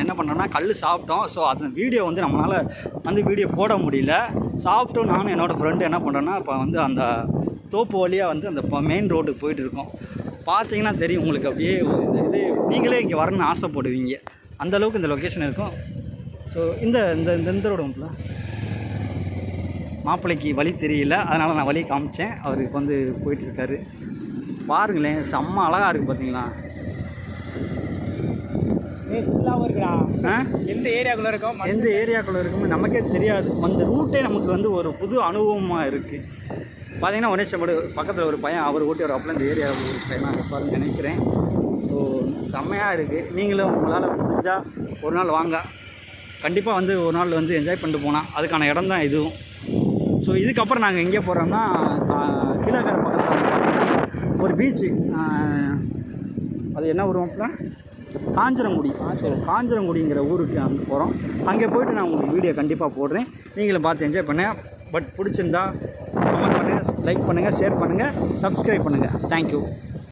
என்ன பண்ணுறோன்னா கல் சாப்பிட்டோம். ஸோ அந்த வீடியோ வந்து நம்மளால் வந்து வீடியோ போட முடியல. சாப்பிட்டோம். நானும் என்னோடய ஃப்ரெண்டு என்ன பண்ணுறோன்னா இப்போ வந்து அந்த தோப்பு வழியாக வந்து அந்த மெயின் ரோட்டுக்கு போயிட்டு இருக்கோம். பார்த்தீங்கன்னா தெரியும் உங்களுக்கு, அப்படியே இது நீங்களே இங்கே வரணும்னு ஆசைப்படுவீங்க, அந்தளவுக்கு இந்த லொக்கேஷன் இருக்கும். ஸோ இந்த இந்த இந்த ரோடு வந்து மாப்பிள்ளைக்கு வழி தெரியல, அதனால் நான் வழி காமிச்சேன். அவருக்கு வந்து போயிட்டுருக்காரு. பாருங்களேன், செம்ம அழகாக இருக்குது பார்த்தீங்களா. ஃபுல்லாகவும் இருக்குடா. எந்த ஏரியாக்குள்ளே இருக்கோம், எந்த ஏரியாக்குள்ளே இருக்குன்னு நமக்கே தெரியாது. அந்த ரூட்டே நமக்கு வந்து ஒரு புது அனுபவமாக இருக்குது. பார்த்தீங்கன்னா ஒன்னேச்சம்படு பக்கத்தில் ஒரு பையன் அவர் ஓட்டி ஒரு அப்போ இந்த ஏரியா ஒரு பையனாக இருப்பாருன்னு நினைக்கிறேன். ஸோ செம்மையாக இருக்குது. நீங்களும் உங்களால் முடிஞ்சால் ஒரு நாள் வாங்க, கண்டிப்பாக வந்து ஒரு நாள் வந்து என்ஜாய் பண்ணிட்டு போனால் அதுக்கான இடம் தான் இதுவும். ஸோ இதுக்கப்புறம் நாங்கள் எங்கே போகிறோம்னா கீழக்கரை பக்கத்தில் ஒரு பீச்சு, அது என்ன ஊர் அப்படின்னா காஞ்சனங்குடி. ஸோ காஞ்சனங்குடிங்கிற ஊருக்கு அங்கே போகிறோம். அங்கே போய்ட்டு நான் உங்களுக்கு வீடியோ கண்டிப்பாக போடுறேன். நீங்களும் பார்த்து என்ஜாய் பண்ணுங்கள். பட் பிடிச்சிருந்தா கமெண்ட் பண்ணுங்கள், லைக் பண்ணுங்கள், ஷேர் பண்ணுங்கள், சப்ஸ்கிரைப் பண்ணுங்கள். தேங்க்யூ.